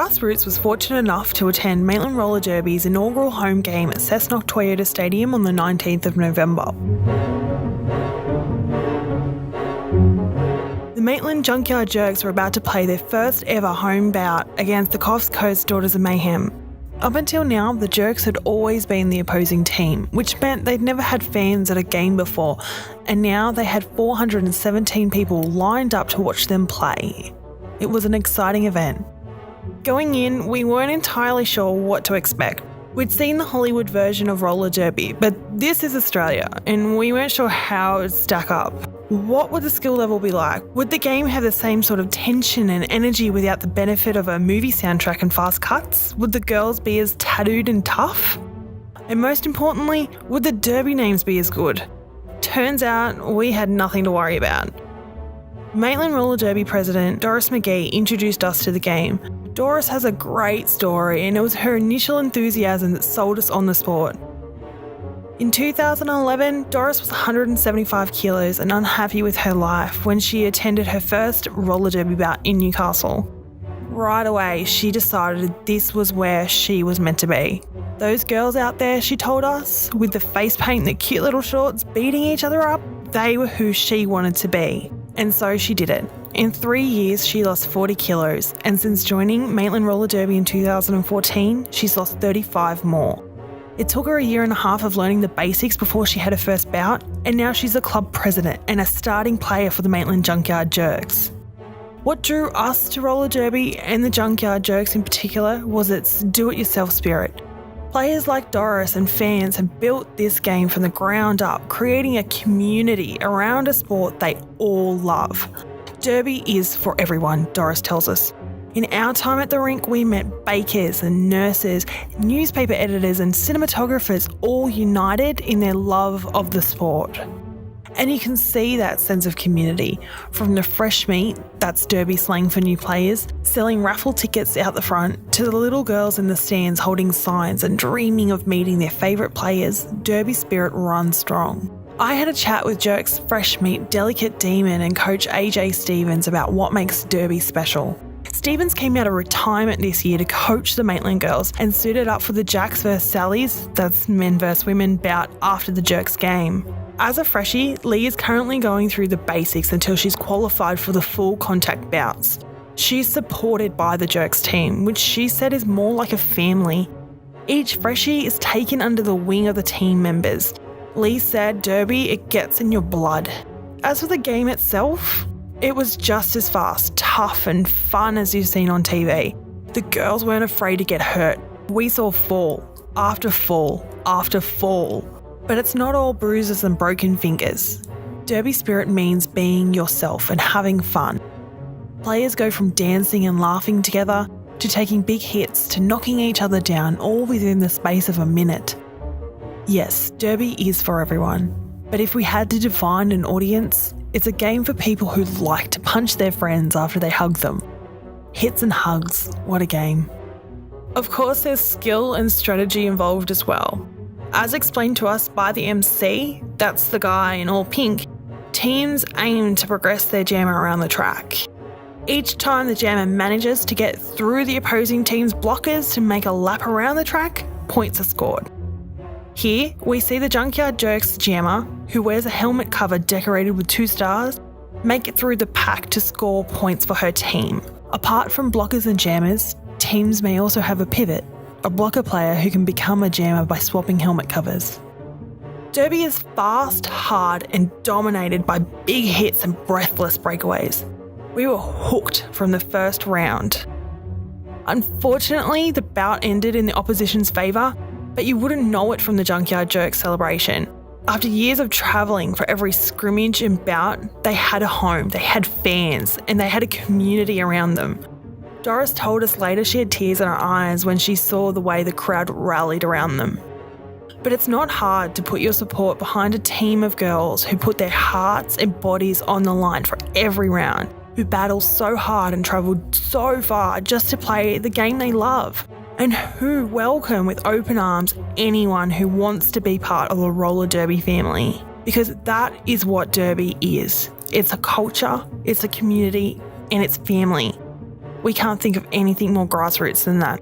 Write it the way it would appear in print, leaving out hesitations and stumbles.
Grassroots was fortunate enough to attend Maitland Roller Derby's inaugural home game at Cessnock Toyota Stadium on the 19th of November. The Maitland Junkyard Jerks were about to play their first ever home bout against the Coffs Coast Daughters of Mayhem. Up until now, the Jerks had always been the opposing team, which meant they'd never had fans at a game before, and now they had 417 people lined up to watch them play. It was an exciting event. Going in, we weren't entirely sure what to expect. We'd seen the Hollywood version of roller derby, but this is Australia, and we weren't sure how it would stack up. What would the skill level be like? Would the game have the same sort of tension and energy without the benefit of a movie soundtrack and fast cuts? Would the girls be as tattooed and tough? And most importantly, would the derby names be as good? Turns out we had nothing to worry about. Maitland Roller Derby president Doris McGee introduced us to the game. Doris has a great story, and it was her initial enthusiasm that sold us on the sport. In 2011, Doris was 175 kilos and unhappy with her life when she attended her first roller derby bout in Newcastle. Right away, she decided this was where she was meant to be. Those girls out there, she told us, with the face paint and the cute little shorts beating each other up, they were who she wanted to be. And so she did it. In 3 years, she lost 40 kilos, and since joining Maitland Roller Derby in 2014, she's lost 35 more. It took her a year and a half of learning the basics before she had her first bout, and now she's a club president and a starting player for the Maitland Junkyard Jerks. What drew us to roller derby and the Junkyard Jerks in particular was its do-it-yourself spirit. Players like Doris and fans have built this game from the ground up, creating a community around a sport they all love. Derby is for everyone, Doris tells us. In our time at the rink, we met bakers and nurses, newspaper editors and cinematographers, all united in their love of the sport. And you can see that sense of community from the fresh meat, that's derby slang for new players, selling raffle tickets out the front, to the little girls in the stands holding signs and dreaming of meeting their favourite players. Derby spirit runs strong. I had a chat with Jerks fresh meat delicate demon and coach AJ Stevens about what makes derby special. Stevens came out of retirement this year to coach the Maitland girls and suited up for the Jacks vs Sallies, that's men vs women, bout after the Jerks game. As a freshie, Lee is currently going through the basics until she's qualified for the full contact bouts. She's supported by the Jerks team, which she said is more like a family. Each freshie is taken under the wing of the team members. Lee said derby, it gets in your blood. As for the game itself, it was just as fast, tough and fun as you've seen on TV. The girls weren't afraid to get hurt. We saw fall after fall after fall. But it's not all bruises and broken fingers. Derby spirit means being yourself and having fun. Players go from dancing and laughing together to taking big hits to knocking each other down, all within the space of a minute. Yes, derby is for everyone. But if we had to define an audience, it's a game for people who like to punch their friends after they hug them. Hits and hugs, what a game. Of course, there's skill and strategy involved as well. As explained to us by the MC, that's the guy in all pink, teams aim to progress their jammer around the track. Each time the jammer manages to get through the opposing team's blockers to make a lap around the track, points are scored. Here, we see the Junkyard Jerks jammer, who wears a helmet cover decorated with 2 stars, make it through the pack to score points for her team. Apart from blockers and jammers, teams may also have a pivot, a blocker player who can become a jammer by swapping helmet covers. Derby is fast, hard and dominated by big hits and breathless breakaways. We were hooked from the first round. Unfortunately, the bout ended in the opposition's favour, but you wouldn't know it from the Junkyard Jerk celebration. After years of travelling for every scrimmage and bout, they had a home, they had fans, and they had a community around them. Doris told us later she had tears in her eyes when she saw the way the crowd rallied around them. But it's not hard to put your support behind a team of girls who put their hearts and bodies on the line for every round, who battle so hard and travelled so far just to play the game they love, and who welcome with open arms anyone who wants to be part of the roller derby family. Because that is what derby is. It's a culture, it's a community, and it's family. We can't think of anything more grassroots than that.